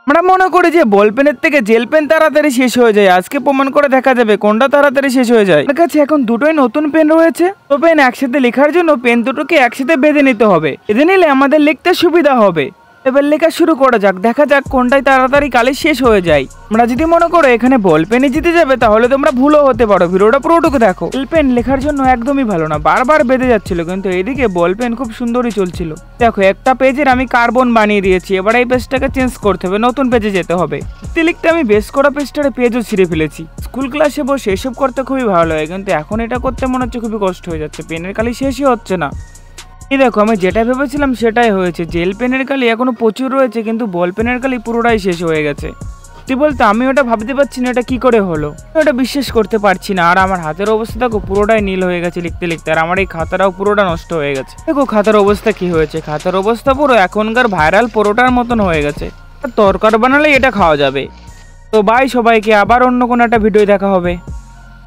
আমরা মনে করি যে বল পেনের থেকে জেল পেন তাড়াতাড়ি শেষ হয়ে যায়, আজকে প্রমাণ করে দেখা যাবে কোনটা তাড়াতাড়ি শেষ হয়ে যায়। আমার কাছে এখন দুটোই নতুন পেন রয়েছে, তো পেন একসাথে লেখার জন্য পেন দুটোকে একসাথে বেঁধে নিতে হবে, বেঁধে নিলে আমাদের লিখতে সুবিধা হবে। এবার লেখা শুরু করা যাক, দেখা যাক কোনটাই তাড়াতাড়ি কালি শেষ হয়ে যায়। আমরা যদি মনে করো এখানে বল পেনই জিতে যাবে তাহলে তোমরা ভুলও হতে পারো, ভিডিওটা পুরোটুকু দেখো। বল পেন লেখার জন্য একদমই ভালো না, বারবার বেঁধে যাচ্ছিল, কিন্তু এদিকে বল পেন খুব সুন্দরই চলছিল। দেখো একটা পেজের আমি কার্বন বানিয়ে দিয়েছি, এবার এই পেজটাকে চেঞ্জ করতে হবে, নতুন পেজে যেতে হবে। লিখতে লিখতে আমি বেশ করা পেজটার পেজও ছিঁড়ে ফেলেছি। স্কুল ক্লাসে বসে এসব করতে খুবই ভালো লাগে, কিন্তু এখন এটা করতে মনে হচ্ছে খুবই কষ্ট হয়ে যাচ্ছে, পেনের কালি শেষই হচ্ছে না। এই দেখো আমি যেটা ভেবেছিলাম সেটাই হয়েছে, জেল পেনের কালি এখনো প্রচুর রয়েছে, কিন্তু বল পেনের কালি পুরোটাই শেষ হয়ে গেছে। বলতে আমি ওটা ভাবতে পারছি না এটা কি করে হলো, ওটা বিশ্বাস করতে পারছি না। আর আমার হাতের অবস্থা দেখো পুরোটাই নীল হয়ে গেছে লিখতে লিখতে, আর আমার এই খাতাটাও পুরোটা নষ্ট হয়ে গেছে। দেখো খাতার অবস্থা কি হয়েছে, খাতার অবস্থা পুরো এখনকার ভাইরাল পরোটার মতন হয়ে গেছে। আর তরকারি বানালে এটা খাওয়া যাবে। তো বাই সবাইকে, আবার অন্য কোনো একটা ভিডিও দেখা হবে।